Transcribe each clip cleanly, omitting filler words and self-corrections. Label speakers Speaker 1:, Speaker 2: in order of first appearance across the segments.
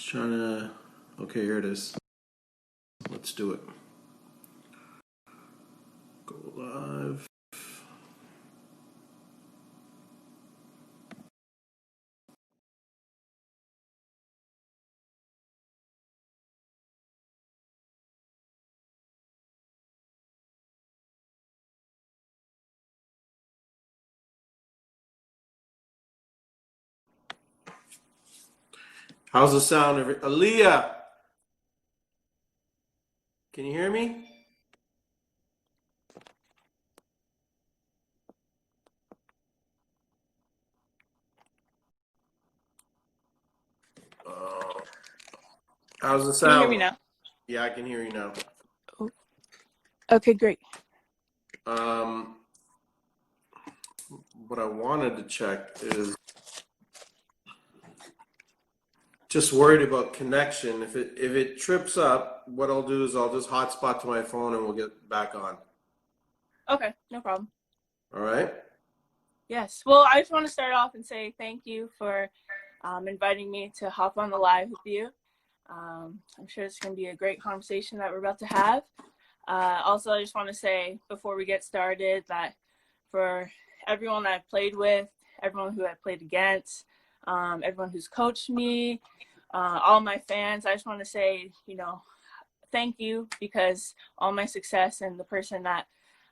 Speaker 1: Trying to. Okay, here it is. Let's do it. Go live. How's the sound? Aaliyah, can you hear me? Uh, how's the
Speaker 2: Can you hear
Speaker 1: sound?
Speaker 2: me now?
Speaker 1: Yeah, I can hear you now.
Speaker 2: Okay, great.
Speaker 1: Um, what I wanted to check is just worried about connection. If it trips up, what I'll do is I'll just hotspot to my phone and we'll get back on.
Speaker 2: Okay, no problem.
Speaker 1: All right?
Speaker 2: Yes. Well, I just want to start off and say thank you for inviting me to hop on the live with you. I'm sure it's going to be a great conversation that we're about to have. Also, I just want to say before we get started that for everyone that I've played with, everyone who I've played against, everyone who's coached me, all my fans, I just want to say, thank you, because all my success and the person that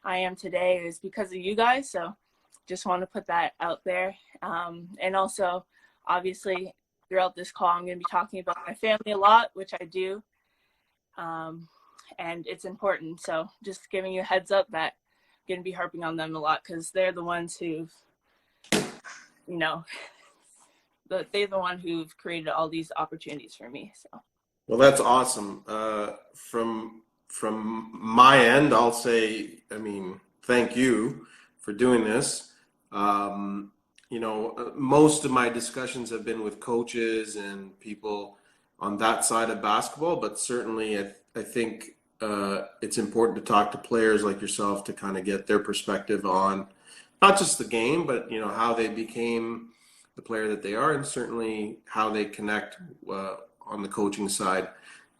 Speaker 2: I am today is because of you guys. So just want to put that out there. And also, obviously, throughout this call, I'm going to be talking about my family a lot, which I do. And it's important. So just giving you a heads up that I'm going to be harping on them a lot because they're the ones who've, they're the one who've created all these opportunities for me. So.
Speaker 1: Well, that's awesome. From my end, I'll say, thank you for doing this. Most of my discussions have been with coaches and people on that side of basketball, but certainly I think it's important to talk to players like yourself to kind of get their perspective on not just the game, but how they became the player that they are, and certainly how they connect on the coaching side.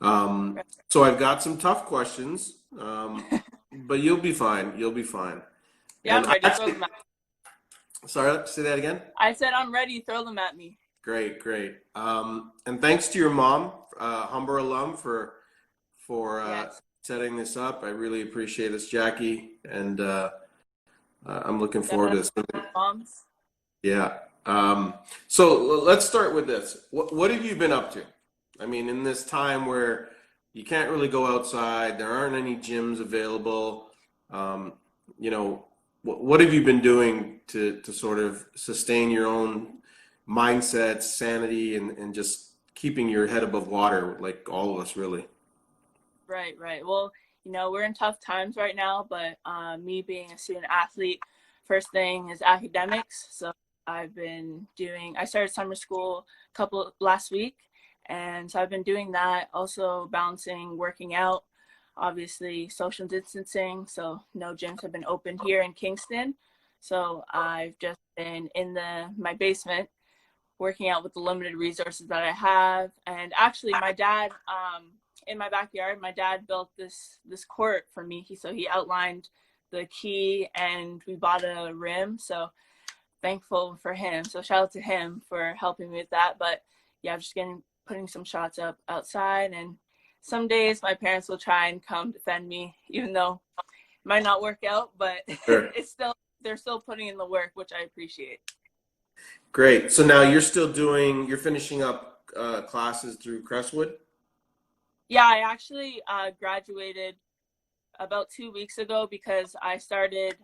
Speaker 1: So I've got some tough questions, but you'll be fine. You'll be fine.
Speaker 2: Yeah,
Speaker 1: And
Speaker 2: I'm ready. Throw them at me.
Speaker 1: sorry, say that again.
Speaker 2: I said I'm ready. Throw them at me.
Speaker 1: Great, great. And thanks to your mom, Humber alum, for
Speaker 2: Yes.
Speaker 1: setting this up. I really appreciate this, Jackie, and I'm looking forward to
Speaker 2: Definitely
Speaker 1: this.
Speaker 2: moms.
Speaker 1: Yeah. So let's start with this. What have you been up to? I mean, in this time where you can't really go outside, there aren't any gyms available. Um, what have you been doing to sort of sustain your own mindset, sanity, and just keeping your head above water, like all of us, really?
Speaker 2: Right. Well, we're in tough times right now, but me being a student athlete, first thing is academics. So I started summer school last week. And so I've been doing that, also balancing working out, obviously social distancing. So no gyms have been open here in Kingston. So I've just been in my basement working out with the limited resources that I have. And actually my dad, in my backyard, my dad built this court for me. He outlined the key and we bought a rim. So thankful for him. So shout out to him for helping me with that. But yeah, I'm just putting some shots up outside, and some days my parents will try and come defend me, even though it might not work out, but
Speaker 1: Sure.
Speaker 2: they're still putting in the work, which I appreciate.
Speaker 1: Great. So now you're finishing up classes through Crestwood?
Speaker 2: Yeah, I actually graduated about 2 weeks ago because I started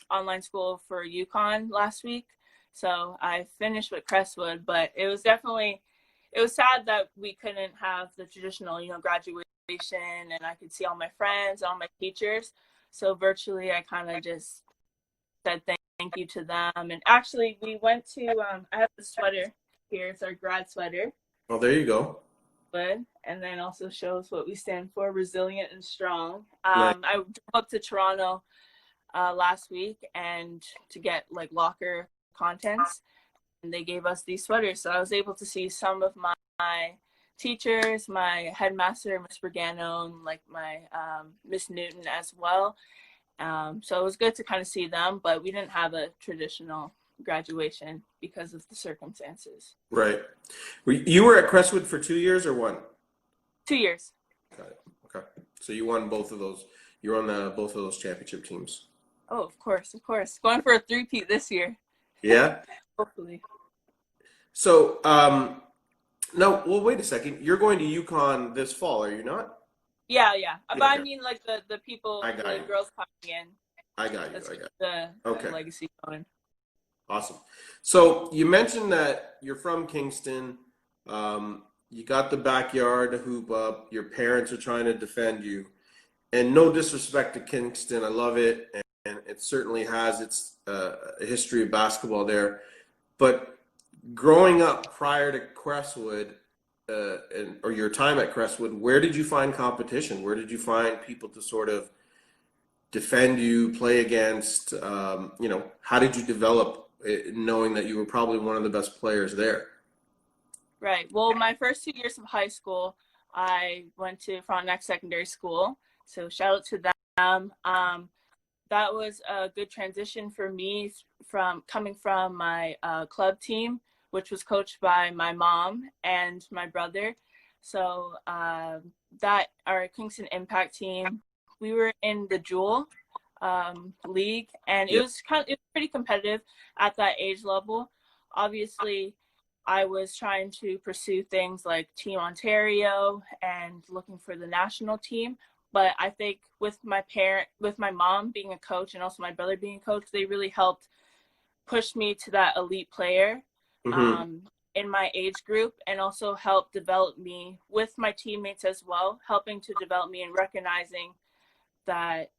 Speaker 2: online school for UConn last week. So I finished with Crestwood, but it was sad that we couldn't have the traditional, graduation, and I could see all my friends, all my teachers. So virtually, I kind of just said thank you to them. And actually, we went to, I have the sweater here. It's our grad sweater.
Speaker 1: Oh, there you go.
Speaker 2: And then also shows what we stand for, resilient and strong.
Speaker 1: Nice.
Speaker 2: I drove up to Toronto last week and to get like locker contents, and they gave us these sweaters. So I was able to see some of my teachers, my headmaster, Miss Bergano, and like my Miss Newton as well. So it was good to kind of see them, but we didn't have a traditional graduation because of the circumstances.
Speaker 1: Right. You were at Crestwood for 2 years or one?
Speaker 2: 2 years.
Speaker 1: Got it. Okay. So you won both of those. You're on both of those championship teams.
Speaker 2: Oh, of course, of course. Going for a three-peat this year.
Speaker 1: Yeah.
Speaker 2: Hopefully.
Speaker 1: So, no, well, wait a second. You're going to UConn this fall, are you not?
Speaker 2: Yeah, yeah. But
Speaker 1: Yeah,
Speaker 2: I
Speaker 1: okay.
Speaker 2: mean, like the people,
Speaker 1: I got
Speaker 2: the
Speaker 1: you.
Speaker 2: girls coming in.
Speaker 1: I got you.
Speaker 2: Let's
Speaker 1: I
Speaker 2: keep
Speaker 1: got
Speaker 2: the
Speaker 1: you. Okay.
Speaker 2: legacy going.
Speaker 1: Awesome. So you mentioned that you're from Kingston. You got the backyard to hoop up. Your parents are trying to defend you. And no disrespect to Kingston, I love it, and it certainly has its history of basketball there. But growing up prior to Crestwood, or your time at Crestwood, where did you find competition? Where did you find people to sort of defend you, play against? How did you develop knowing that you were probably one of the best players there?
Speaker 2: Right. Well, my first 2 years of high school, I went to Frontenac Secondary School. So shout out to them. That was a good transition for me from coming from my club team, which was coached by my mom and my brother. So that our Kingston Impact team, we were in the Jewel league, and it
Speaker 1: Yeah.
Speaker 2: was pretty competitive at that age level. Obviously, I was trying to pursue things like Team Ontario and looking for the national team. But I think with my mom being a coach and also my brother being a coach, they really helped push me to that elite player
Speaker 1: Mm-hmm.
Speaker 2: in my age group, and also help develop me with my teammates as well, helping to develop me and recognizing that,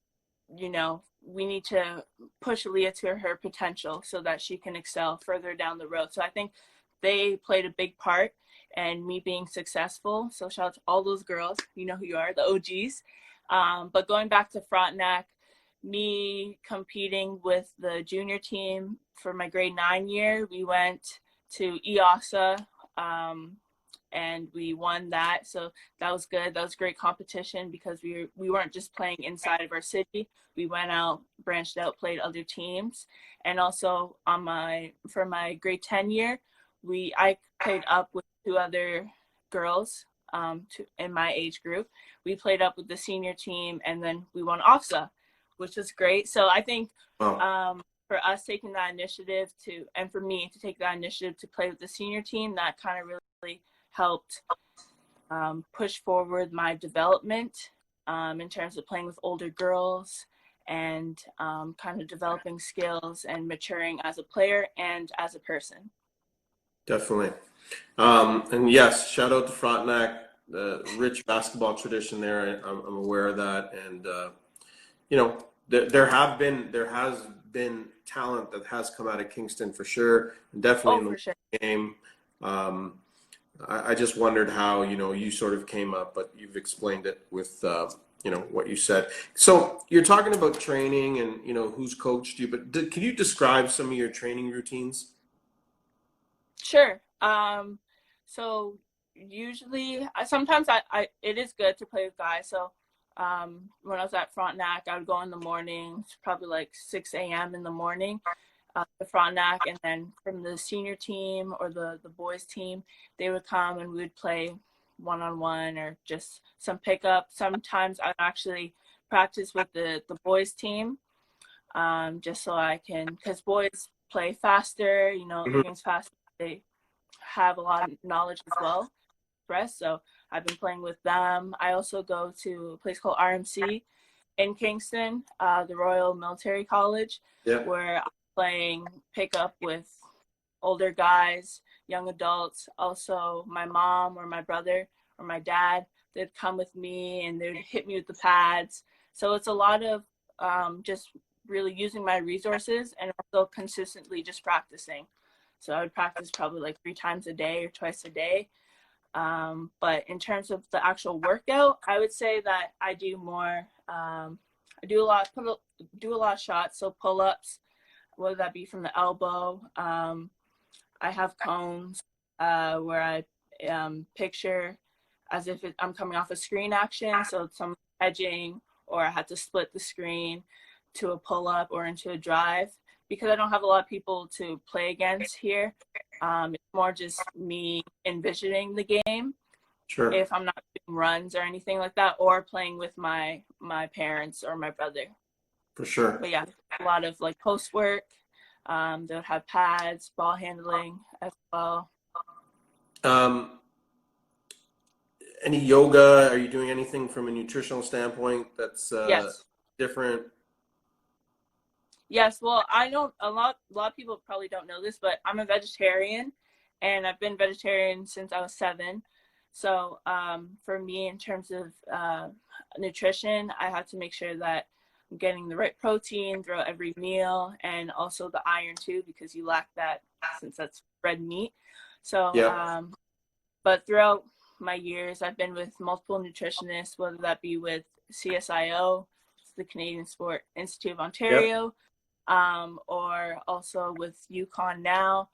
Speaker 2: we need to push Aaliyah to her potential so that she can excel further down the road. So I think they played a big part in me being successful. So shout out to all those girls. You know who you are, the OGs. But going back to Frontenac, me competing with the junior team for my grade 9 year, we went to EASA, and we won that. So that was good. That was great competition because we weren't just playing inside of our city. We went out, branched out, played other teams. And also for my grade 10 year, I played up with two other girls in my age group. We played up with the senior team, and then we won OFSA, which was great. So I think
Speaker 1: Wow.
Speaker 2: for us taking that initiative and for me to take that initiative to play with the senior team, that kind of really helped push forward my development in terms of playing with older girls and kind of developing skills and maturing as a player and as a person.
Speaker 1: Definitely. And yes, shout out to Frontenac, the rich basketball tradition there. I'm aware of that. And, there has been talent that has come out of Kingston for sure, and definitely
Speaker 2: Oh,
Speaker 1: in
Speaker 2: for sure.
Speaker 1: the game. Um, I just wondered how, you sort of came up, but you've explained it with, what you said. So you're talking about training and, who's coached you, but can you describe some of your training routines?
Speaker 2: Sure. So usually, sometimes it is good to play with guys. So when I was at Frontenac, I would go in the morning, probably like 6 a.m. in the morning, to Frontenac, and then from the senior team or the boys team, they would come and we would play one-on-one or just some pickup. Sometimes I'd actually practice with the boys team, just so I can, because boys play faster, their
Speaker 1: Mhm.
Speaker 2: game's faster. They have a lot of knowledge as well, so I've been playing with them. I also go to a place called RMC in Kingston, the Royal Military College,
Speaker 1: Yeah.
Speaker 2: where I'm playing pickup with older guys, young adults. Also, my mom or my brother or my dad, they'd come with me and they'd hit me with the pads. So it's a lot of just really using my resources and also consistently just practicing. So I would practice probably like 3 times a day or twice a day. But in terms of the actual workout, I would say that I do more. I do a lot of shots, so pull-ups, whether that be from the elbow. I have cones where I picture as if I'm coming off a screen action. So some edging, or I had to split the screen to a pull up or into a drive, because I don't have a lot of people to play against here. It's more just me envisioning the game
Speaker 1: Sure.
Speaker 2: if I'm not doing runs or anything like that, or playing with my parents or my brother.
Speaker 1: For sure.
Speaker 2: But yeah, a lot of like post work. They would have pads, ball handling as well.
Speaker 1: Um, any yoga? Are you doing anything from a nutritional standpoint that's
Speaker 2: Yes.
Speaker 1: different?
Speaker 2: Yes, well, I don't, a lot of people probably don't know this, but I'm a vegetarian, and I've been vegetarian since I was 7. So for me, in terms of nutrition, I have to make sure that I'm getting the right protein throughout every meal, and also the iron too, because you lack that since that's red meat. So,
Speaker 1: Yeah.
Speaker 2: but throughout my years, I've been with multiple nutritionists, whether that be with CSIO, the Canadian Sport Institute of
Speaker 1: Yep.
Speaker 2: Ontario, or also with UConn now.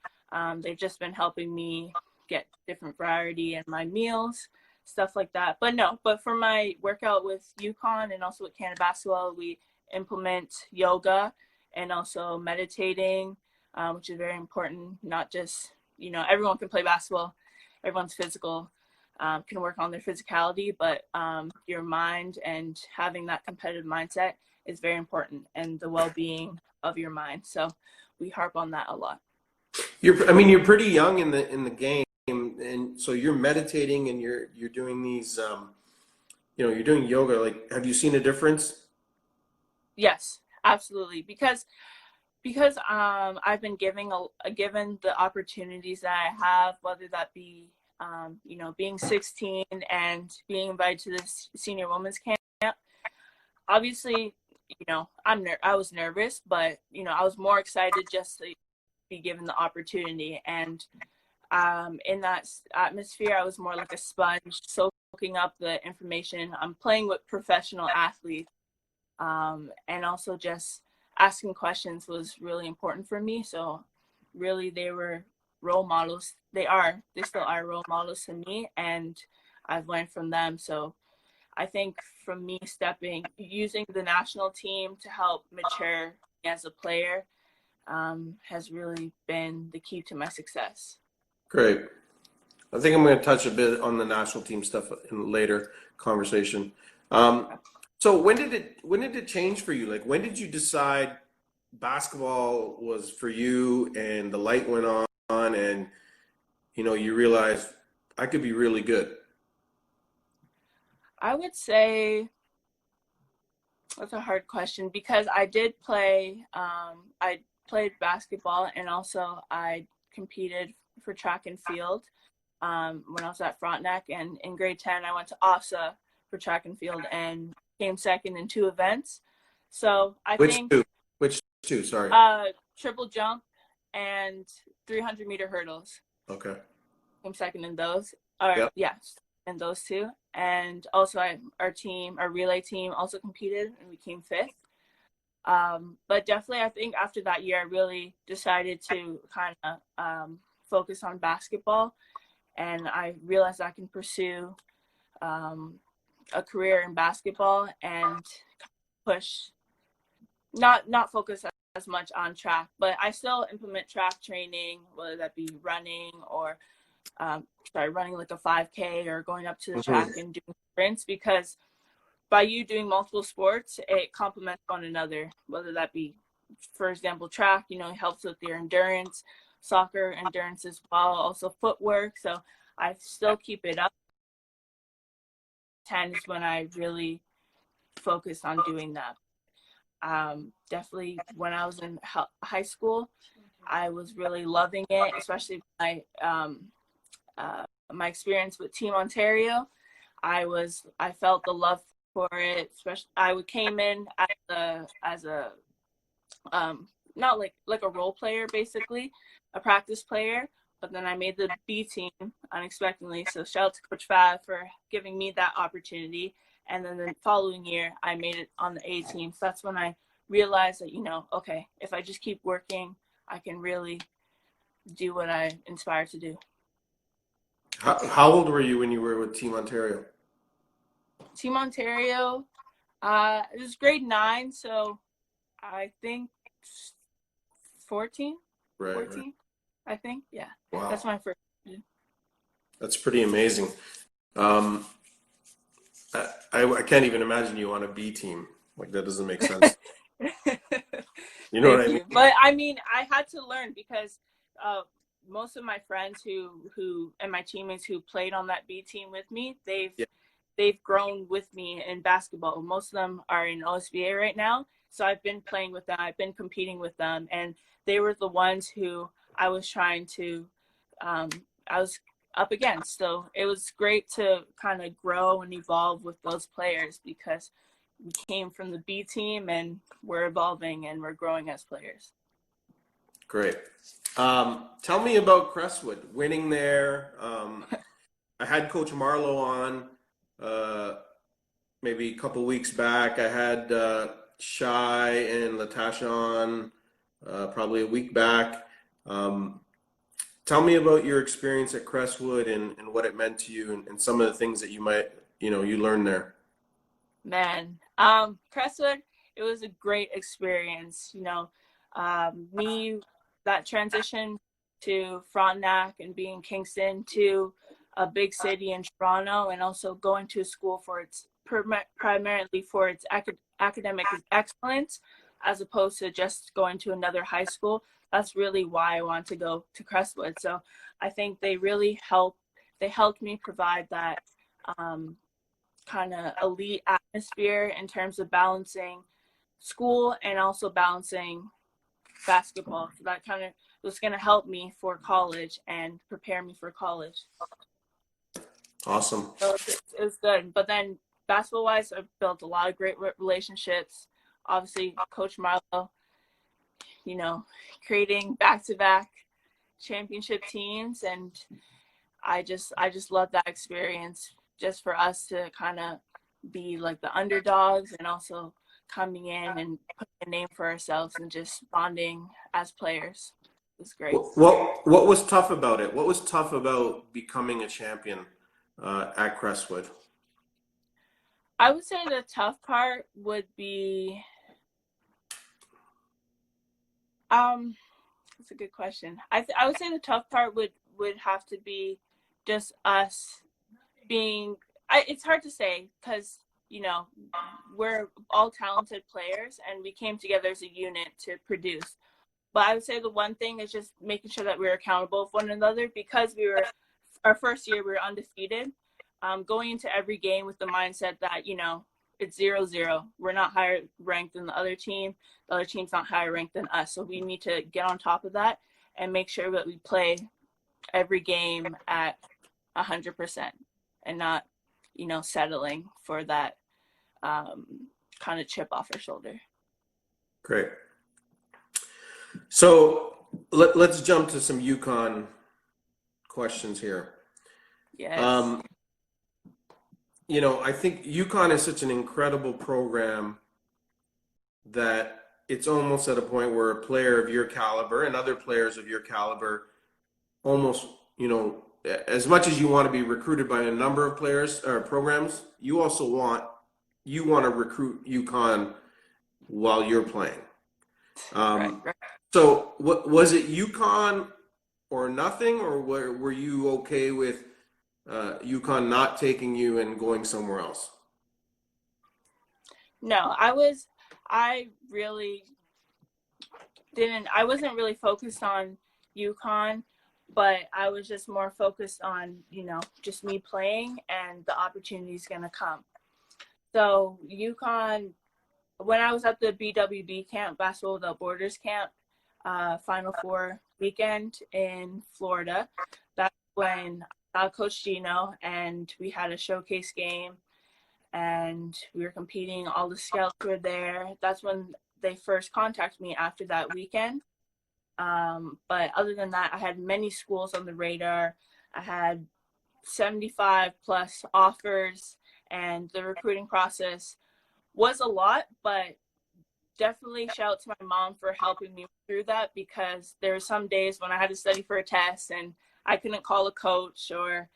Speaker 2: They've just been helping me get different variety in my meals, stuff like that. But no, but for my workout with UConn and also with Canada Basketball, we implement yoga and also meditating, which is very important. Not just, everyone can play basketball, everyone's physical. Can work on their physicality, but your mind and having that competitive mindset is very important, and the well-being of your mind. So we harp on that a lot.
Speaker 1: You're pretty young in the game, and so you're meditating and you're doing these, you're doing yoga. Like, have you seen a difference?
Speaker 2: Yes, absolutely. Because I've been given the opportunities that I have, whether that be being 16 and being invited to this senior women's camp. Obviously, I was nervous, but I was more excited just to be given the opportunity. And in that atmosphere, I was more like a sponge, soaking up the information. I'm playing with professional athletes, and also just asking questions was really important for me. So really, they were role models. They still are role models to me, and I've learned from them. So I think from me using the national team to help mature as a player, has really been the key to my success.
Speaker 1: Great. I think I'm going to touch a bit on the national team stuff in a later conversation. So when did it change for you? Like, when did you decide basketball was for you and the light went on and you realized I could be really good?
Speaker 2: I would say that's a hard question, because I did play. I played basketball, and also I competed for track and field when I was at Frontenac. And in grade 10, I went to OSA for track and field and came second in 2 events. So I
Speaker 1: Which
Speaker 2: think
Speaker 1: two? Which two? Sorry.
Speaker 2: triple jump and 300-meter hurdles.
Speaker 1: Okay.
Speaker 2: Came second in those. Or
Speaker 1: Yep.
Speaker 2: yes, in those 2. And also our relay team also competed, and we came 5th. But definitely, I think after that year, I really decided to kind of focus on basketball, and I realized I can pursue a career in basketball and push, not focus as much on track, but I still implement track training, whether that be running or running like a 5K, or going up to the
Speaker 1: Mhm.
Speaker 2: track and doing sprints, because by you doing multiple sports, it complements one another, whether that be, for example, track, it helps with your endurance, soccer endurance as well, also footwork. So I still keep it up. 10 is when I really focused on doing that. Definitely when I was in high school, I was really loving it, especially my experience with Team Ontario. I felt the love for it. Especially, came in as a not like a role player, basically a practice player. But then I made the B team unexpectedly. So shout out to Coach Fab for giving me that opportunity. And then the following year, I made it on the A team. So that's when I realized that, okay, if I just keep working, I can really do what I inspired to do.
Speaker 1: How old were you when you were with Team Ontario?
Speaker 2: Team Ontario, it was grade 9, so I think 14,
Speaker 1: Right, right.
Speaker 2: 14, I think. Yeah, that's
Speaker 1: Wow,
Speaker 2: my first.
Speaker 1: that's pretty amazing. Um, I can't even imagine you on a B team. Like that doesn't make sense. You know what
Speaker 2: Thank
Speaker 1: I
Speaker 2: you.
Speaker 1: mean?
Speaker 2: But I mean, I had to learn because uh, most of my friends who and my teammates who played on that B team with me,
Speaker 1: Yeah.
Speaker 2: they've grown with me in basketball. Most of them are in OSBA right now, so I've been playing with them. I've been competing with them, and they were the ones who I was trying to, um, I was up against. So it was great to kind of grow and evolve with those players because we came from the B team and we're evolving and we're growing as players.
Speaker 1: Great. Tell me about Crestwood winning there. I had Coach Marlowe on uh, maybe a couple weeks back. I had Shy and Latasha on probably a week back. Um, Tell me about your experience at Crestwood and what it meant to you and some of the things that you might, you learned there.
Speaker 2: Man, Crestwood, it was a great experience. Me, that transition to Frontenac and being Kingston to a big city in Toronto, and also going to a school for its primarily for its academic excellence, as opposed to just going to another high school. That's really why I want to go to Crestwood. So I think they really helped. They helped me provide that. Um, Kind of elite atmosphere in terms of balancing school and also balancing basketball. So that kind of was going to help me for college and prepare me for college.
Speaker 1: Awesome.
Speaker 2: So it was good. But then basketball wise, I've built a lot of great relationships. Obviously, Coach Marlowe, you know, creating back to back championship teams. And I just love that experience just for us to kind of be like the underdogs and also coming in and putting a name for ourselves and just bonding as players. It was great.
Speaker 1: What was tough about it? What was tough about becoming a champion at Crestwood?
Speaker 2: I would say the tough part would be um that's a good question. I would say the tough part would have to be just us being it's hard to say because we're all talented players and we came together as a unit to produce. But I would say the one thing is just making sure that we're accountable for one another because we were our first year we were undefeated. Going into every game with the mindset that it's 0-0. We're not higher ranked than the other team. The other team's not higher ranked than us. So we need to get on top of that and make sure that we play every game at 100% and not settling for that kind of chip off our shoulder.
Speaker 1: Great. So let's jump to some UConn questions here.
Speaker 2: Yes.
Speaker 1: Um, I think UConn is such an incredible program that it's almost at a point where a player of your caliber and other players of your caliber almost, as much as you want to be recruited by a number of players or programs, you want to recruit UConn while you're playing.
Speaker 2: Right,
Speaker 1: Um,
Speaker 2: right.
Speaker 1: so what was it UConn or nothing, or were you okay with UConn not taking you and going somewhere else?
Speaker 2: No, I really I wasn't really focused on UConn, but I was just more focused on, just me playing and the opportunities going to come. So UConn, when I was at the BWB camp, Basketball Without Borders camp, Final Four weekend in Florida, that's when I saw Coach Gino and we had a showcase game and we were competing. All the scouts were there. That's when they first contacted me after that weekend. But other than that, I had many schools on the radar. I had 75 plus offers, and the recruiting process was a lot, but definitely shout out to my mom for helping me through that because there were some days when I had to study for a test and I couldn't call a coach or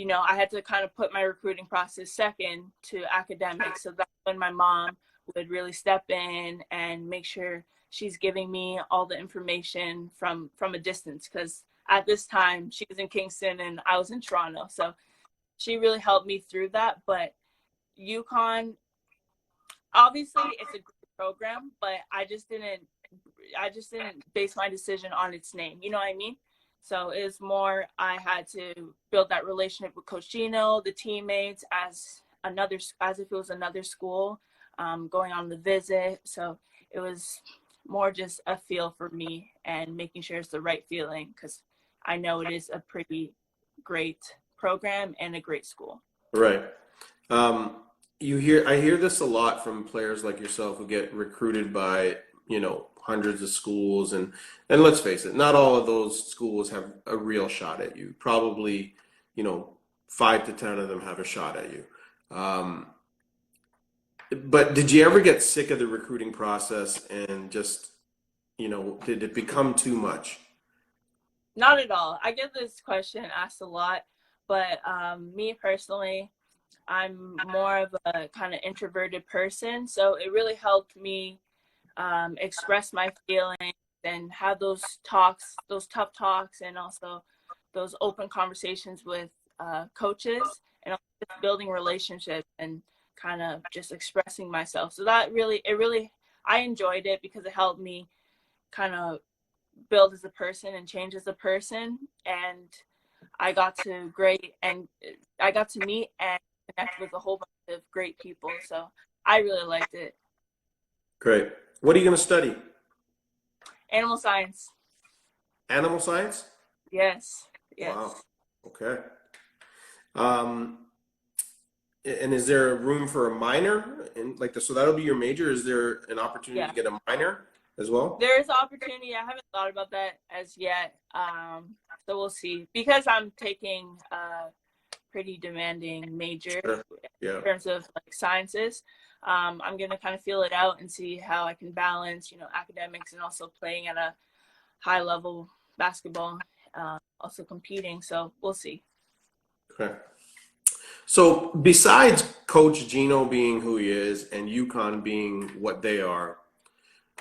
Speaker 2: I had to kind of put my recruiting process second to academics. So that's when my mom would really step in and make sure she's giving me all the information from a distance. Because at this time, she was in Kingston and I was in Toronto. So she really helped me through that. But UConn, obviously, it's a great program, but I just didn't base my decision on its name. You know what I mean? So it was more, I had to build that relationship with Coach Gino, the teammates, as if it was another school, going on the visit. So it was more just a feel for me and making sure it's the right feeling, because I know it is a pretty great program and a great school.
Speaker 1: Right. I hear this a lot from players like yourself who get recruited by, hundreds of schools, and let's face it, not all of those schools have a real shot at you. Probably, 5 to 10 of them have a shot at you. But did you ever get sick of the recruiting process and just, did it become too much?
Speaker 2: Not at all. I get this question asked a lot, but me personally, I'm more of a kind of introverted person. So it really helped me express my feelings and have those talks, those tough talks, and also those open conversations with coaches, and also just building relationships and kind of just expressing myself. So that I enjoyed it because it helped me kind of build as a person and change as a person. And I got to meet and connect with a whole bunch of great people. So I really liked it.
Speaker 1: Great. What are you going to study?
Speaker 2: Animal science.
Speaker 1: Animal science?
Speaker 2: Yes. Yes.
Speaker 1: Wow. Okay. Um, and is there room for a minor so that'll be your major? Is there an opportunity
Speaker 2: Yeah.
Speaker 1: to get a minor as well?
Speaker 2: There is opportunity. I haven't thought about that as yet. So we'll see. Because I'm taking a pretty demanding major
Speaker 1: Sure. Yeah.
Speaker 2: in terms of like sciences. I'm going to kind of feel it out and see how I can balance, academics and also playing at a high level basketball, also competing. So we'll see.
Speaker 1: Okay. So besides Coach Gino being who he is and UConn being what they are,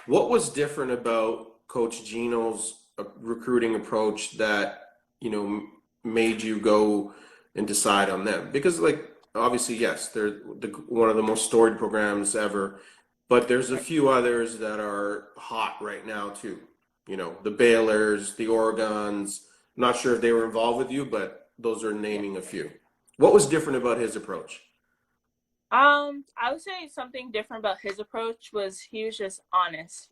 Speaker 1: what was different about Coach Gino's recruiting approach that, made you go and decide on them? Because, obviously, yes, they're one of the most storied programs ever, but there's a few others that are hot right now too. The Baylors, the Oregons. I'm not sure if they were involved with you, but those are naming a few. What was different about his approach?
Speaker 2: I would say something different about his approach was he was just honest.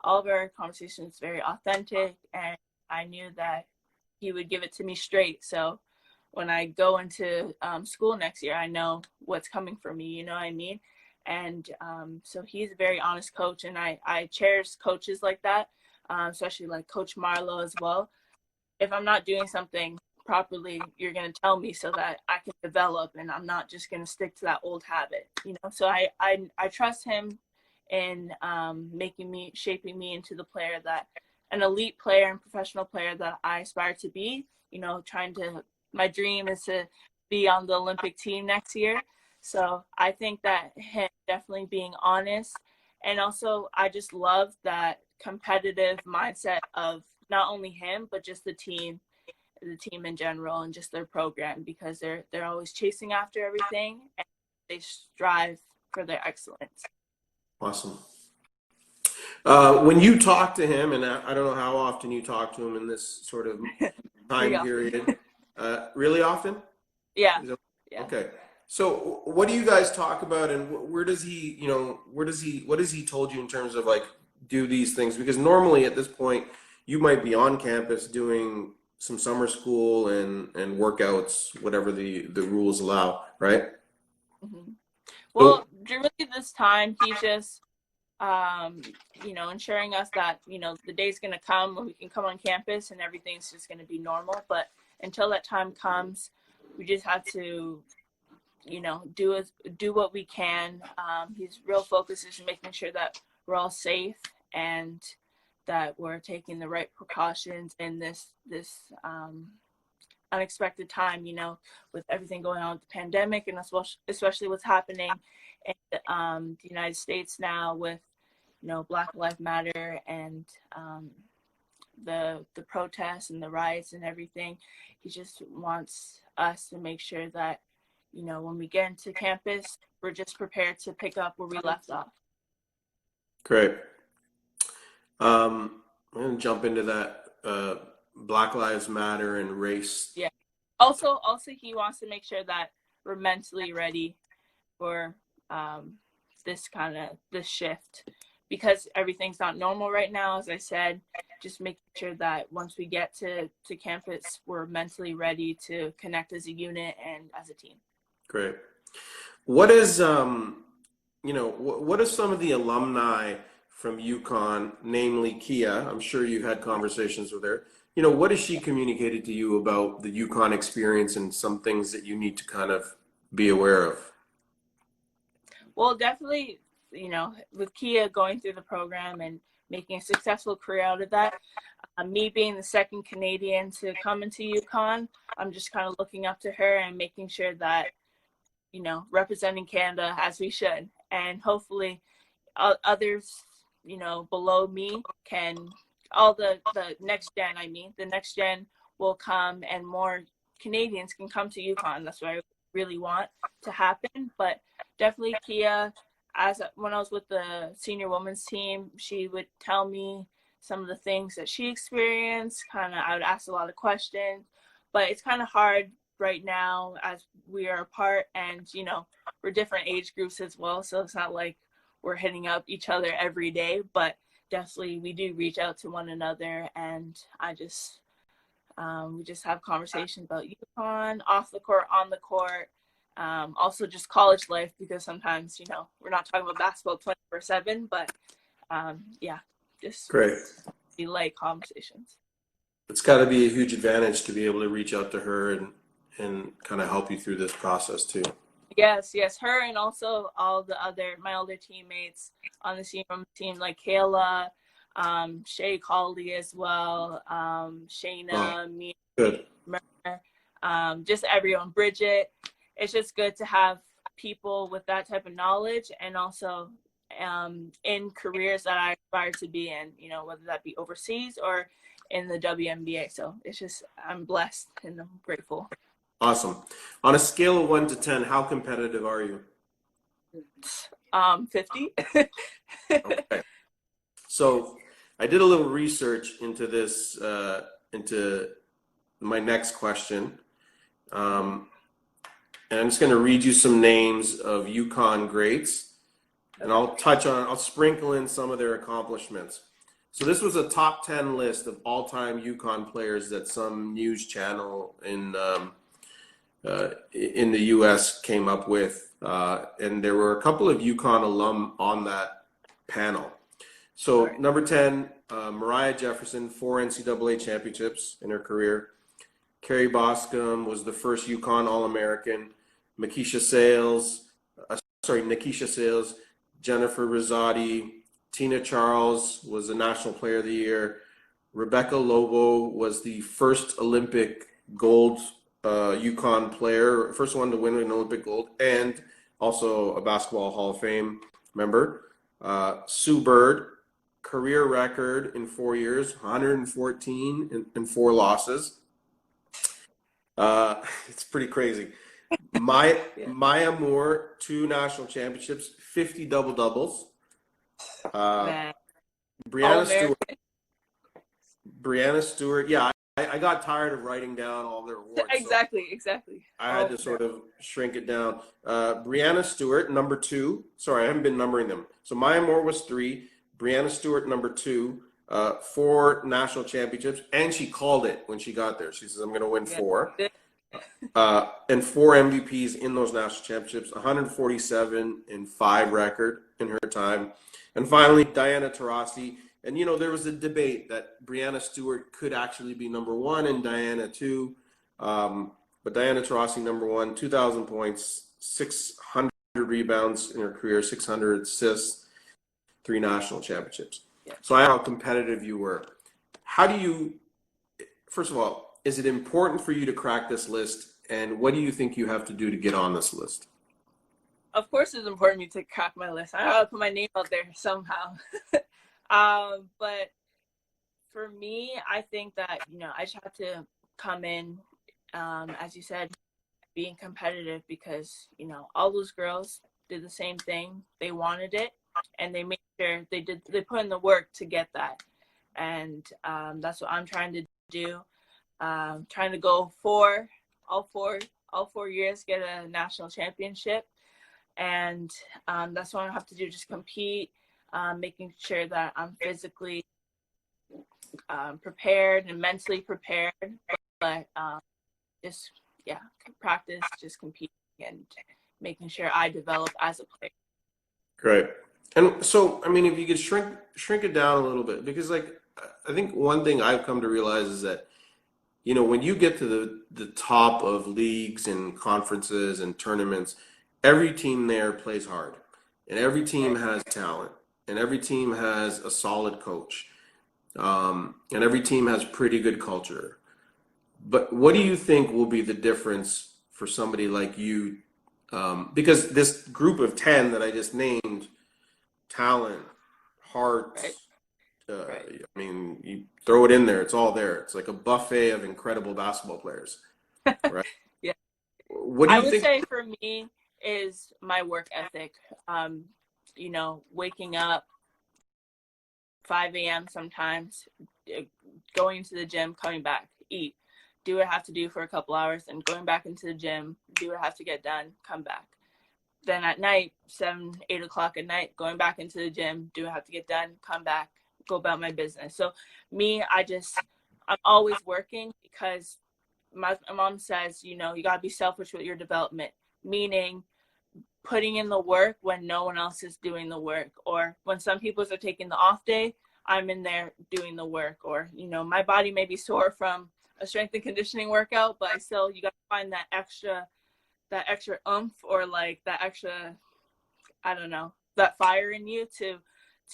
Speaker 2: All of our conversations very authentic, and I knew that he would give it to me straight. So when I go into school next year, I know what's coming for me. You know what I mean? And so he's a very honest coach, and I cherish coaches like that, especially like Coach Marlowe as well. If I'm not doing something properly, you're going to tell me so that I can develop, and I'm not just going to stick to that old habit. So I trust him in shaping me into the player that an elite player and professional player that I aspire to be. My dream is to be on the Olympic team next year. So I think that him definitely being honest, and also I just love that competitive mindset of not only him, but just the team in general, and just their program, because they're always chasing after everything and they strive for their excellence.
Speaker 1: Awesome. When you talk to him, and I don't know how often you talk to him in this sort of time period, really often?
Speaker 2: Yeah. Yeah.
Speaker 1: Okay. So what do you guys talk about, and what has he told you in terms of do these things? Because normally at this point you might be on campus doing some summer school and workouts, whatever the rules allow, right?
Speaker 2: Mm-hmm. Well, really this time he's just ensuring us that the day's going to come when we can come on campus and everything's just going to be normal. But until that time comes, we just have to do what we can. His real focus is making sure that we're all safe and that we're taking the right precautions in this unexpected time, you know, with everything going on with the pandemic, and especially what's happening in the United States now with, you know, Black Lives Matter and the protests and the riots and everything. He just wants us to make sure that, you know, when we get into campus, we're just prepared to pick up where we left off.
Speaker 1: Great. I'm going to jump into that Black Lives Matter and race.
Speaker 2: Yeah. Also, he wants to make sure that we're mentally ready for this shift, because everything's not normal right now. As I said, just making sure that once we get to campus, we're mentally ready to connect as a unit and as a team.
Speaker 1: Great. What is, you know, what are some of the alumni from UConn, namely Kia? I'm sure you've had conversations with her. You know, what has she communicated to you about the UConn experience and some things that you need to kind of be aware of?
Speaker 2: Well, definitely, you know, with Kia going through the program and making a successful career out of that, me being the second Canadian to come into UConn, I'm just kind of looking up to her and making sure that, you know, representing Canada as we should. And hopefully others, you know, below me can, all the next gen, the next gen will come and more Canadians can come to UConn. That's what I really want to happen. But definitely Kia, when I was with the senior women's team, she would tell me some of the things that she experienced. I would ask a lot of questions, but it's kind of hard right now as we are apart, and you know, we're different age groups as well, so it's not like we're hitting up each other every day, but definitely we do reach out to one another, and we just have conversations about UConn, off the court, on the court, also just college life, because sometimes, you know, we're not talking about basketball 24/7, but yeah, just
Speaker 1: Great.
Speaker 2: we like conversations.
Speaker 1: It's got to be a huge advantage to be able to reach out to her and kind of help you through this process too.
Speaker 2: Yes, her, and also all my other teammates on the team, like Kayla, Shay Colley as well, Shayna, me,
Speaker 1: Good.
Speaker 2: just everyone, Bridget. It's just good to have people with that type of knowledge, and also in careers that I aspire to be in, you know, whether that be overseas or in the WNBA. So it's just, I'm blessed and I'm grateful.
Speaker 1: Awesome. On a scale of 1 to 10, how competitive are you?
Speaker 2: 50.
Speaker 1: Okay. So I did a little research into this, into my next question. And I'm just going to read you some names of UConn greats, and I'll sprinkle in some of their accomplishments. So this was a top 10 list of all-time UConn players that some news channel in the U.S. came up with, and there were a couple of UConn alum on that panel. So number 10, Mariah Jefferson, 4 NCAA championships in her career. Carrie Boscom was the first UConn All-American. Nikisha Sales, Jennifer Rosati, Tina Charles was the National Player of the Year. Rebecca Lobo was the first Olympic gold UConn player, first one to win an Olympic gold, and also a Basketball Hall of Fame member. Sue Bird, career record in 4 years, 114 and 4 losses. It's pretty crazy. Maya Moore, 2 national championships, 50 double-doubles. Brianna Stewart. Yeah, I got tired of writing down all their awards.
Speaker 2: Exactly.
Speaker 1: I had to sort of shrink it down. Brianna Stewart, number 2. Sorry, I haven't been numbering them. So Maya Moore was 3. Brianna Stewart, number 2. 4 national championships, and she called it when she got there. She says, "I'm going to win 4." And 4 MVPs in those national championships, 147 and 5 record in her time. And finally, Diana Taurasi. And, you know, there was a debate that Brianna Stewart could actually be number 1 and Diana 2. But Diana Taurasi, number 1, 2,000 points, 600 rebounds in her career, 600 assists, 3 national championships. Yeah. So I know how competitive you were. How do you, first of all, is it important for you to crack this list? And what do you think you have to do to get on this list?
Speaker 2: Of course, it's important for me to crack my list. I gotta put my name out there somehow. But for me, I think that, I just have to come in, as you said, being competitive because, all those girls did the same thing. They wanted it and they made sure they put in the work to get that. And that's what I'm trying to do. Trying to go all four years, get a national championship. And that's what I have to do, just compete, making sure that I'm physically prepared and mentally prepared, but just practice, just competing and making sure I develop as a player.
Speaker 1: Great. And so, I mean, if you could shrink it down a little bit, because like I think one thing I've come to realize is that, when you get to the top of leagues and conferences and tournaments, every team there plays hard, and every team has talent, and every team has a solid coach, and every team has pretty good culture. But what do you think will be the difference for somebody like you? Because this group of 10 that I just named, talent, heart,
Speaker 2: Right. Right.
Speaker 1: I mean, you throw it in there, it's all there. It's like a buffet of incredible basketball players, right?
Speaker 2: Yeah.
Speaker 1: What do
Speaker 2: I
Speaker 1: you
Speaker 2: would
Speaker 1: think?
Speaker 2: say for me is my work ethic. Waking up 5 a.m. sometimes, going to the gym, coming back, eat, do what I have to do for a couple hours, and going back into the gym, do what I have to get done, come back. Then at night, 7, 8 o'clock at night, going back into the gym, do what I have to get done, come back, go about my business. So me, I'm always working because my mom says, you got to be selfish with your development, meaning putting in the work when no one else is doing the work, or when some people are taking the off day, I'm in there doing the work. Or, my body may be sore from a strength and conditioning workout, but you got to find that extra oomph, or like that extra, I don't know, that fire in you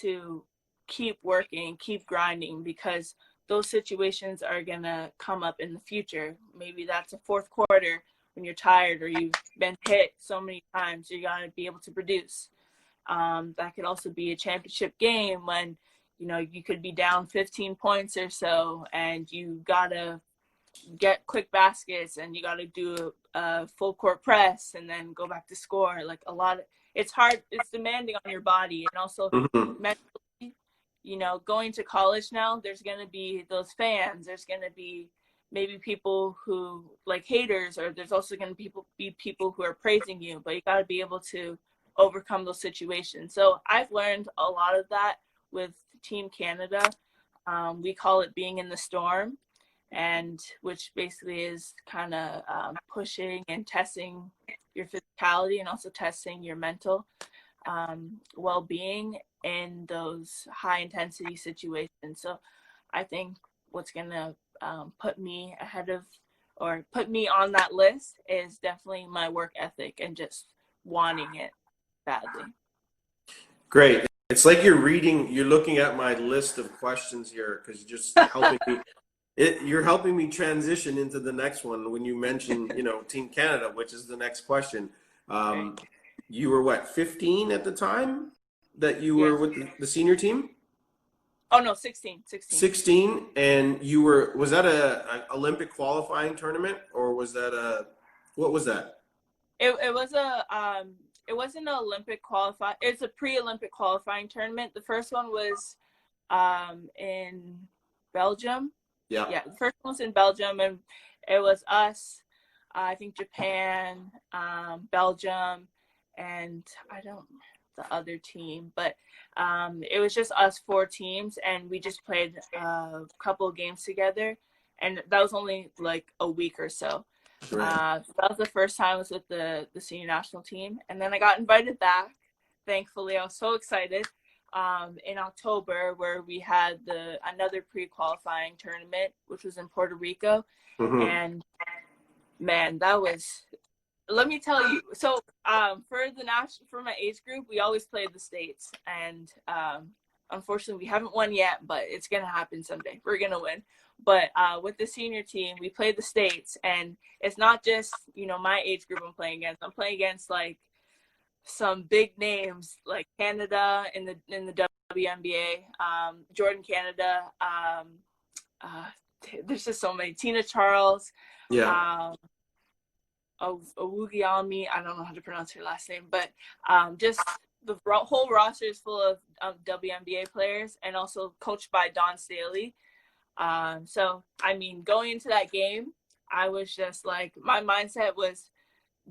Speaker 2: to keep working, keep grinding, because those situations are gonna come up in the future. Maybe that's a fourth quarter when you're tired or you've been hit so many times. You gotta be able to produce. That could also be a championship game when you could be down 15 points or so, and you gotta get quick baskets, and you got to do a full court press and then go back to score. Like it's hard, it's demanding on your body. And also
Speaker 1: Mhm.
Speaker 2: mentally, going to college now, there's going to be those fans, there's going to be maybe people who like haters, or there's also going to be people who are praising you, but you got to be able to overcome those situations. So I've learned a lot of that with Team Canada. We call it being in the storm, and which basically is kind of pushing and testing your physicality and also testing your mental well-being in those high intensity situations. So I think what's going to put me ahead of, or put me on that list, is definitely my work ethic and just wanting it badly.
Speaker 1: Great. It's like you're looking at my list of questions here because you're just helping me. You're helping me transition into the next one when you mention, Team Canada, which is the next question.
Speaker 2: Right.
Speaker 1: You were what, 15 at the time that you were
Speaker 2: Yes.
Speaker 1: with the senior team?
Speaker 2: Oh no, 16.
Speaker 1: 16, and was that an Olympic qualifying tournament, or what was that?
Speaker 2: It was it wasn't an Olympic qualify. It's a pre-Olympic qualifying tournament. The first one was in Belgium.
Speaker 1: Yeah.
Speaker 2: Yeah, the first one was in Belgium, and it was us, I think Japan, Belgium, and I don't the other team, but it was just us 4 teams, and we just played a couple of games together, and that was only like a week or so.
Speaker 1: Right.
Speaker 2: So that was the first time I was with the senior national team, and then I got invited back. Thankfully, I was so excited in October, where we had another pre-qualifying tournament, which was in Puerto Rico,
Speaker 1: Hmm.
Speaker 2: and man, that was. Let me tell you. So for my age group, we always played the states, and unfortunately, we haven't won yet, but it's going to happen someday. We're going to win. But with the senior team, we play the states, and it's not just, my age group I'm playing against. I'm playing against like some big names like Canada in the WNBA, Jordan Canada. Uh, there's just so many. Tina Charles,
Speaker 1: Yeah.
Speaker 2: Owugialmi. I don't know how to pronounce her last name, but just the whole roster is full of WNBA players, and also coached by Dawn Staley. So I mean, going into that game, I was just like, my mindset was,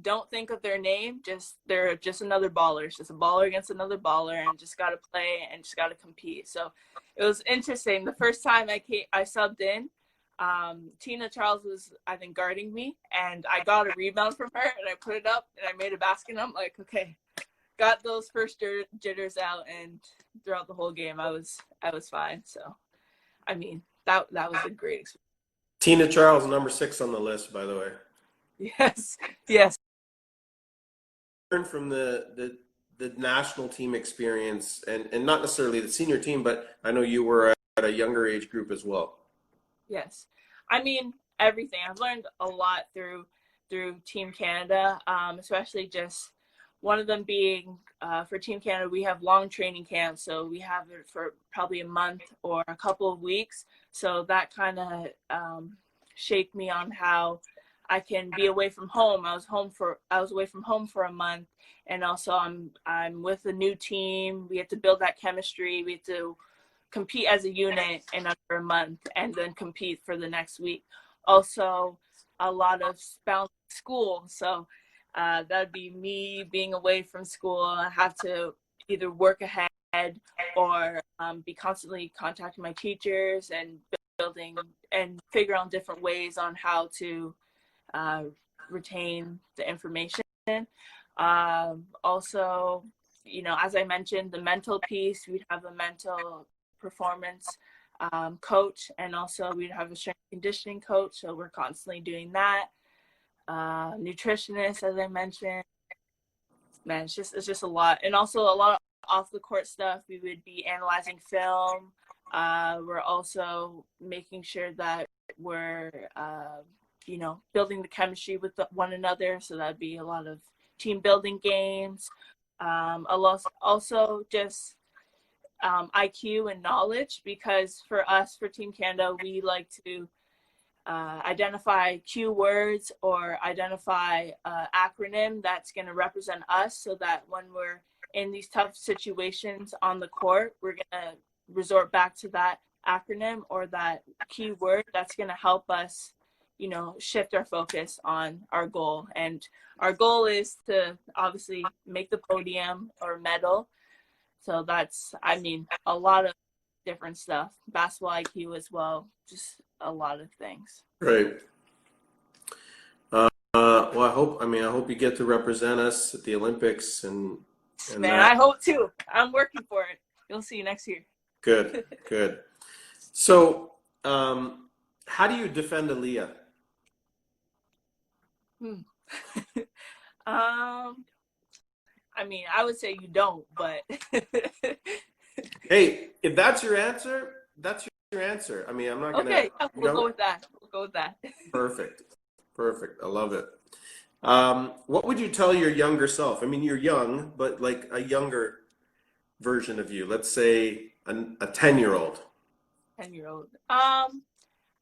Speaker 2: don't think of their name, they're just another baller. It's just a baller against another baller, and just got to play and just got to compete. So it was interesting. The first time I subbed in, Tina Charles was, I think, guarding me, and I got a rebound from her, and I put it up, and I made a basket. And I'm like, okay, got those first jitters out, and throughout the whole game, I was fine. So, I mean, that was a great experience.
Speaker 1: Tina Charles, number 6 on the list, by the way.
Speaker 2: Yes.
Speaker 1: Learn from the national team experience, and not necessarily the senior team, but I know you were at a younger age group as well.
Speaker 2: Yes. I mean, everything. I've learned a lot through Team Canada, especially just one of them being for Team Canada, we have long training camps. So we have it for probably a month or a couple of weeks. So that kind of shaped me on how I can be away from home. I was away from home for a month, and also I'm with a new team. We had to build that chemistry. We had to compete as a unit in under a month, and then compete for the next week. Also, a lot of school. So that would be me being away from school. I have to either work ahead or be constantly contacting my teachers and building and figure out different ways on how to retain the information. Also, as I mentioned, the mental piece, we'd have a mental performance coach, and also we'd have a strength conditioning coach. So we're constantly doing that. Nutritionist, as I mentioned. Man, it's just a lot. And also a lot of off the court stuff. We would be analyzing film. We're also making sure that we're building the chemistry with one another. So that'd be a lot of team building games. Also just IQ and knowledge, because for us, for Team Canada, we like to identify keywords or identify acronym that's going to represent us, so that when we're in these tough situations on the court, we're going to resort back to that acronym or that keyword that's going to help us shift our focus on our goal. And our goal is to obviously make the podium or medal. So that's, a lot of different stuff. Basketball IQ as well, just a lot of things.
Speaker 1: Right. Well, I hope you get to represent us at the Olympics and
Speaker 2: Man,
Speaker 1: that.
Speaker 2: I hope too. I'm working for it. You'll see next year.
Speaker 1: Good, good. So, how do you defend Aaliyah?
Speaker 2: I would say you don't, but
Speaker 1: Hey, if that's your answer, that's your answer. I'm not gonna.
Speaker 2: okay, we'll go with that. We'll go with that.
Speaker 1: Perfect, perfect. I love it. What would you tell your younger self? You're young, but like a younger version of you. Let's say a 10-year-old.
Speaker 2: 10-year-old.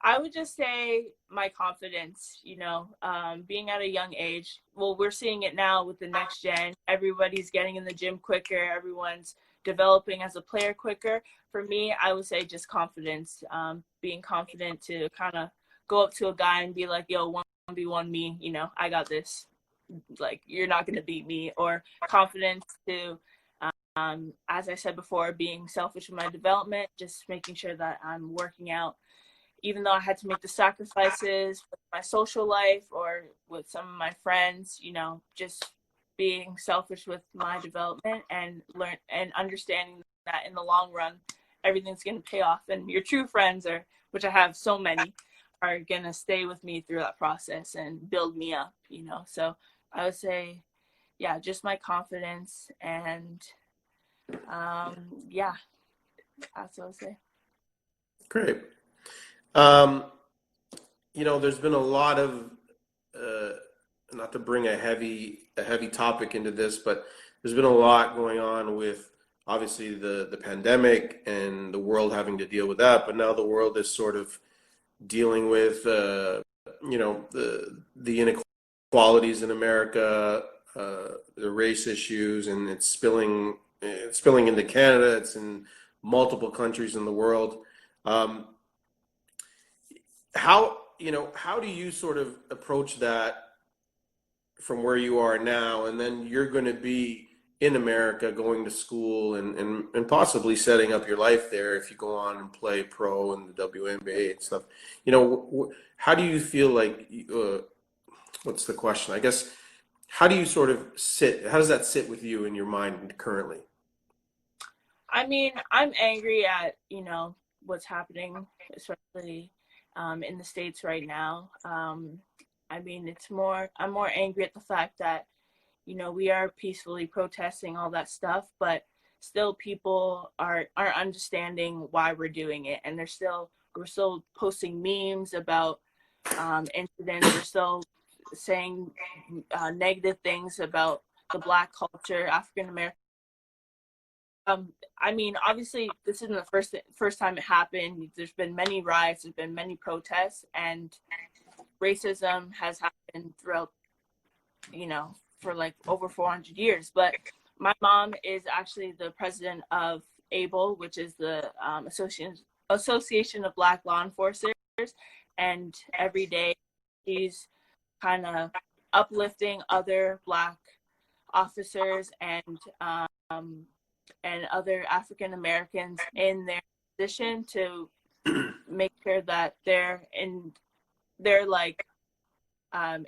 Speaker 2: I would just say my confidence, being at a young age. Well, we're seeing it now with the next gen. Everybody's getting in the gym quicker. Everyone's developing as a player quicker. For me, I would say just confidence, being confident to kind of go up to a guy and be like, yo, 1v1 me, I got this. Like, you're not going to beat me. Or confidence to, as I said before, being selfish with my development, just making sure that I'm working out. Even though I had to make the sacrifices with my social life or with some of my friends, just being selfish with my development and understanding that in the long run, everything's going to pay off. And your true friends, which I have so many, are going to stay with me through that process and build me up, So I would say, yeah, just my confidence and, yeah. That's what I would say.
Speaker 1: Great. Um, there's been a lot of, uh, not to bring a heavy topic into this, but there's been a lot going on with obviously the pandemic and the world having to deal with that. But now the world is sort of dealing with the inequalities in America, the race issues, and it's spilling into Canada. It's in multiple countries in the world. Um, how do you sort of approach that from where you are now, and then you're going to be in America going to school and possibly setting up your life there if you go on and play pro in the WNBA and stuff. How do you feel like, what's the question? I guess, how do you sort of how does that sit with you in your mind currently?
Speaker 2: I mean, I'm angry at, what's happening, especially in the States right now. I mean, I'm more angry at the fact that, we are peacefully protesting all that stuff, but still people aren't understanding why we're doing it. And we're still posting memes about incidents. We're still saying negative things about the Black culture, African American. I mean, obviously, this isn't the first time it happened. There's been many riots, there's been many protests, and racism has happened throughout, for like over 400 years. But my mom is actually the president of ABLE, which is the Association of Black Law Enforcers, and every day she's kind of uplifting other Black officers and other African Americans in their position to make sure that they're like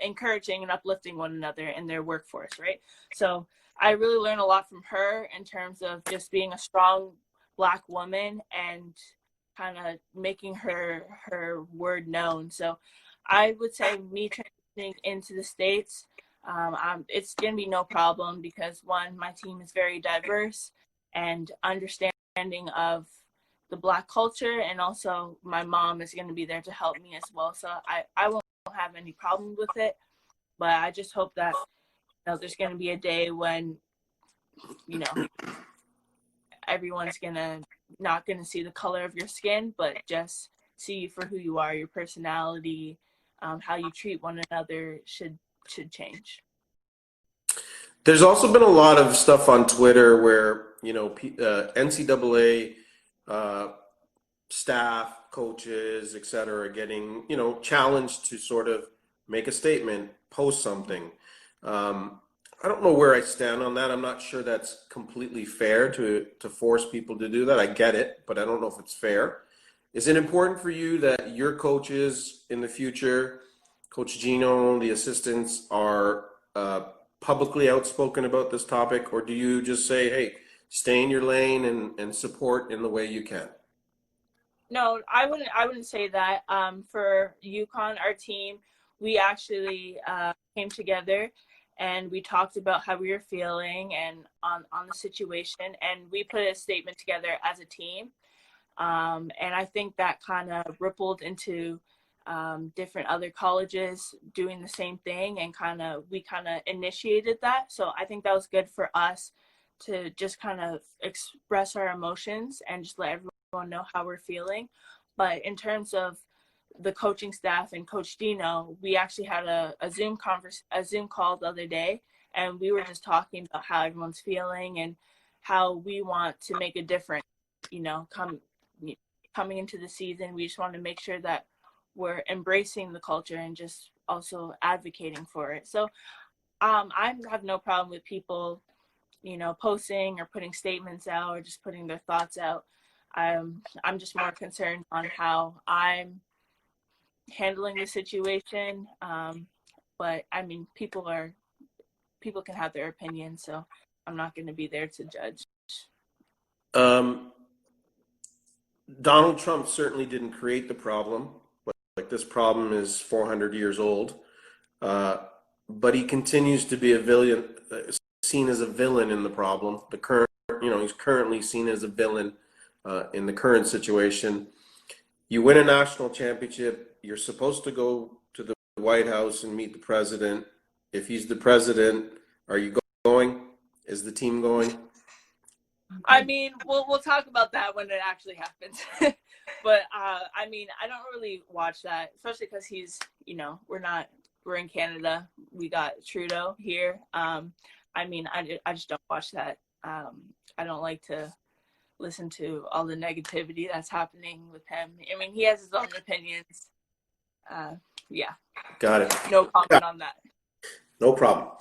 Speaker 2: encouraging and uplifting one another in their workforce, right? So I really learned a lot from her in terms of just being a strong Black woman and kind of making her word known. So I would say me transitioning into the States, it's going to be no problem because one, my team is very diverse and understanding of the Black culture, and also my mom is going to be there to help me as well. So I won't have any problem with it, but I just hope that there's going to be a day when you know everyone's not gonna see the color of your skin, but just see you for who you are. Your personality, how you treat one another should change.
Speaker 1: There's also been a lot of stuff on Twitter where, NCAA staff, coaches, et cetera, are getting, challenged to sort of make a statement, post something. I don't know where I stand on that. I'm not sure that's completely fair to force people to do that. I get it, but I don't know if it's fair. Is it important for you that your coaches in the future, Coach Gino, the assistants, are publicly outspoken about this topic, or do you just say, hey, stay in your lane and support in the way you can?
Speaker 2: No, I wouldn't say that. For UConn, our team, we actually came together and we talked about how we were feeling and on the situation, and we put a statement together as a team. And I think that kind of rippled into different other colleges doing the same thing, and we kind of initiated that. So I think that was good for us to just kind of express our emotions and just let everyone know how we're feeling. But in terms of the coaching staff and Coach Dino, we actually had a Zoom call the other day, and we were just talking about how everyone's feeling and how we want to make a difference. Coming into the season, we just want to make sure that we're embracing the culture and just also advocating for it. So I have no problem with people, posting or putting statements out or just putting their thoughts out. I'm just more concerned on how I'm handling the situation. But I mean, people can have their opinion, so I'm not going to be there to judge.
Speaker 1: Um, Donald Trump certainly didn't create the problem. Like, this problem is 400 years old, uh, but he continues to be a villain, seen as a villain in the problem. He's currently seen as a villain in the current situation. You win a national championship, you're supposed to go to the White House and meet the president. If he's the president, are you going? Is the team going?
Speaker 2: I mean, we'll talk about that when it actually happens. But I mean, I don't really watch that, especially because he's, you know, we're in Canada. We got Trudeau here. I mean, I just don't watch that. I don't like to listen to all the negativity that's happening with him. I mean, he has his own opinions. Yeah.
Speaker 1: Got it.
Speaker 2: No comment on that.
Speaker 1: No problem.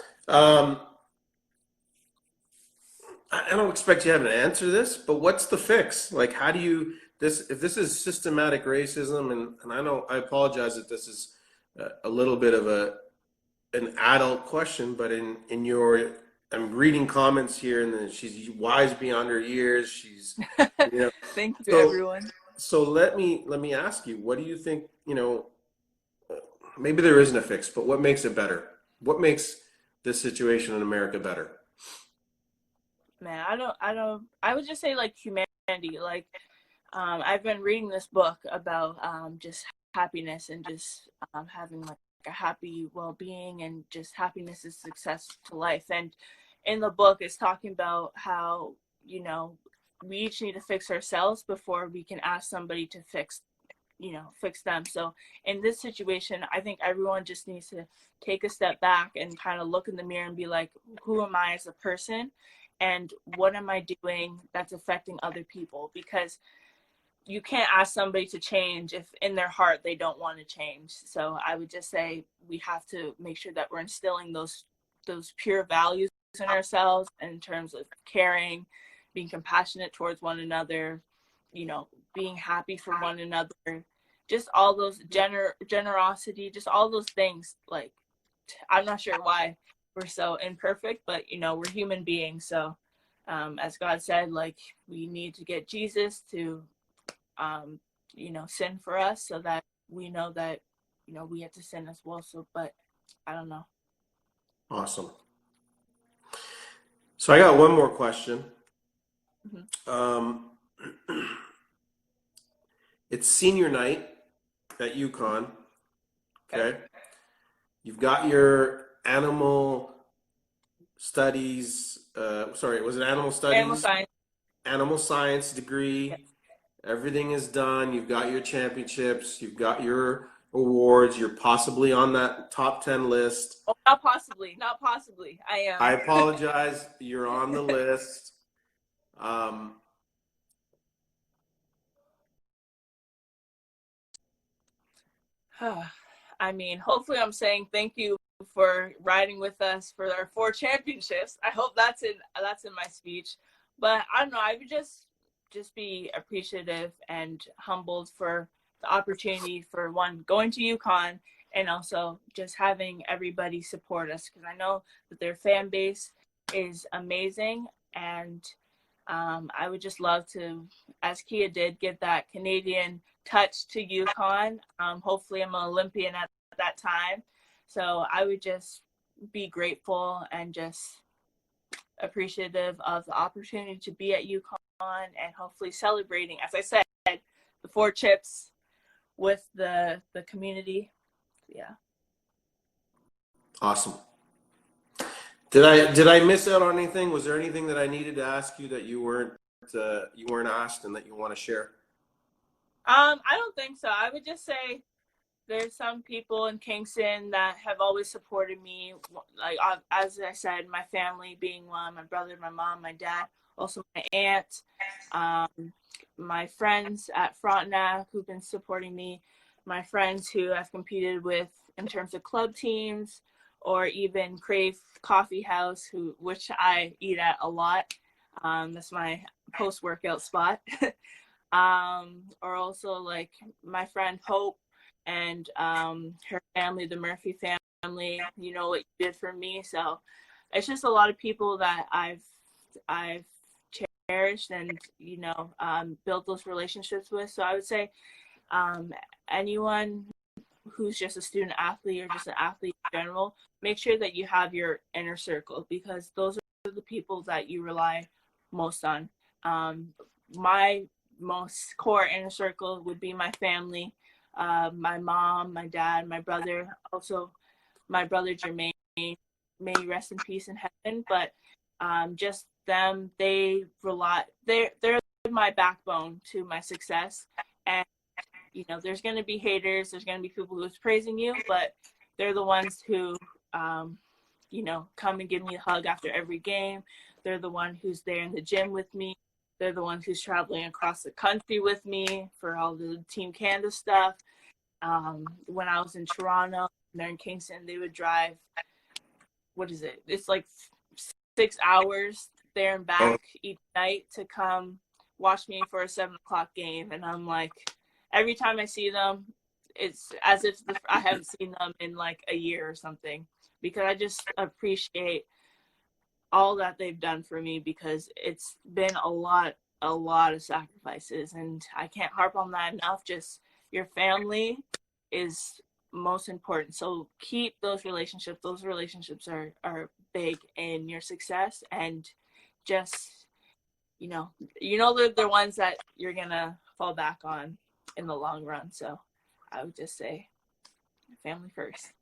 Speaker 1: I don't expect you to have an answer to this, but what's the fix? Like, how do you if this is systematic racism, and I know I apologize if this is a little bit of an adult question, but in your I'm reading comments here, and then she's wise beyond her years. She's, you know,
Speaker 2: Thank you, everyone.
Speaker 1: So let me ask you, what do you think? You know, maybe there isn't a fix, but what makes it better? What makes this situation in America better?
Speaker 2: Man, I would just say like humanity. Like, I've been reading this book about just happiness and just having like a happy well-being and just happiness is success to life. And in the book, it's talking about how, you know, we each need to fix ourselves before we can ask somebody to fix them. So in this situation, I think everyone just needs to take a step back and kind of look in the mirror and be like, who am I as a person? And what am I doing that's affecting other people? Because you can't ask somebody to change if in their heart they don't want to change. So I would just say we have to make sure that we're instilling those pure values in ourselves in terms of caring, being compassionate towards one another, you know, being happy for one another, just all those generosity, just all those things. Like, I'm not sure why we're so imperfect, but you know, we're human beings. So as God said, like, we need to get Jesus to you know, sin for us so that we know that, you know, we have to sin as well. So, but I don't know.
Speaker 1: Awesome. So I got one more question.
Speaker 2: Mm-hmm.
Speaker 1: It's senior night at UConn. Okay. You've got your animal studies, sorry, was it animal studies?
Speaker 2: Animal science.
Speaker 1: Animal science degree.
Speaker 2: Yes.
Speaker 1: Everything is done. You've got your championships. You've got your awards. You're possibly on that top 10 list.
Speaker 2: Oh, not possibly. Not possibly. I am.
Speaker 1: I apologize. You're on the list.
Speaker 2: I mean, hopefully I'm saying thank you for riding with us for our 4 championships. I hope that's in my speech. But I don't know, I would just be appreciative and humbled for the opportunity for one, going to UConn, and also just having everybody support us, because I know that their fan base is amazing. And I would just love to, as Kia did, give that Canadian touch to UConn. Hopefully I'm an Olympian at that time. So I would just be grateful and just appreciative of the opportunity to be at UConn and hopefully celebrating, as I said, the 4 chips with the community. Yeah.
Speaker 1: Awesome. Did I miss out on anything? Was there anything that I needed to ask you that you weren't asked and that you want to share?
Speaker 2: I don't think so. I would just say there's some people in Kingston that have always supported me. Like, as I said, my family being one, my brother, my mom, my dad, also my aunt, my friends at Frontenac who've been supporting me, my friends who I've competed with in terms of club teams, or even Crave Coffee House, which I eat at a lot. That's my post-workout spot. Or also like my friend Hope and her family, the Murphy family. You know what you did for me. So it's just a lot of people that I've cherished and, you know, built those relationships with. So I would say anyone who's just a student athlete or just an athlete in general, make sure that you have your inner circle, because those are the people that you rely most on. My most core inner circle would be my family, my mom, my dad, my brother, also my brother Jermaine, may he rest in peace in heaven. But just them, they're my backbone to my success. And you know, there's going to be haters, there's going to be people who's praising you, but they're the ones who you know, come and give me a hug after every game. They're the one who's there in the gym with me. They're the ones who's traveling across the country with me for all the Team Canada stuff. When I was in Toronto, and they're in Kingston, they would drive, what is it? It's like 6 hours there and back each night to come watch me for a 7 o'clock game. And I'm like, every time I see them, it's as if I haven't seen them in like a year or something, because I just appreciate all that they've done for me, because it's been a lot of sacrifices, and I can't harp on that enough. Just your family is most important. So keep those relationships. Those relationships are big in your success, and just, you know, they're ones that you're gonna fall back on in the long run. So I would just say family first.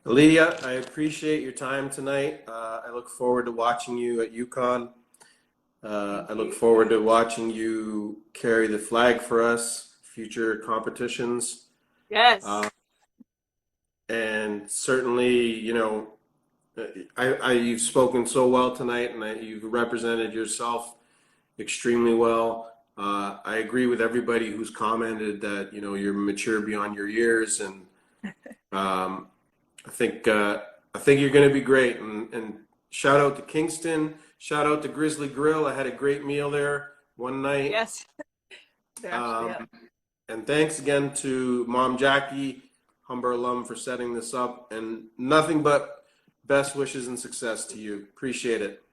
Speaker 1: Aaliyah, I appreciate your time tonight. I look forward to watching you at UConn. I look forward to watching you carry the flag for us, future competitions.
Speaker 2: Yes.
Speaker 1: And certainly, you know, you've spoken so well tonight, and you've represented yourself extremely well. I agree with everybody who's commented that, you know, you're mature beyond your years, and I think you're going to be great. And shout out to Kingston. Shout out to Grizzly Grill. I had a great meal there one night.
Speaker 2: Yes.
Speaker 1: And thanks again to Mom Jackie, Humber alum, for setting this up. And nothing but best wishes and success to you. Appreciate it.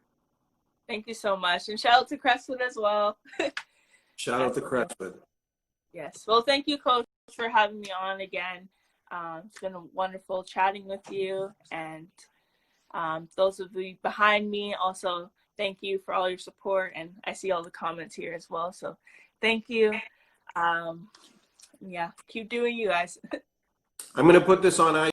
Speaker 2: Thank you so much. And shout out to Crestwood as well.
Speaker 1: Shout out to Crestwood.
Speaker 2: Yes. Well, thank you, Coach, for having me on again. It's been wonderful chatting with you. And those of you behind me, also, thank you for all your support. And I see all the comments here as well. So thank you. Yeah, keep doing you guys.
Speaker 1: I'm going to put this on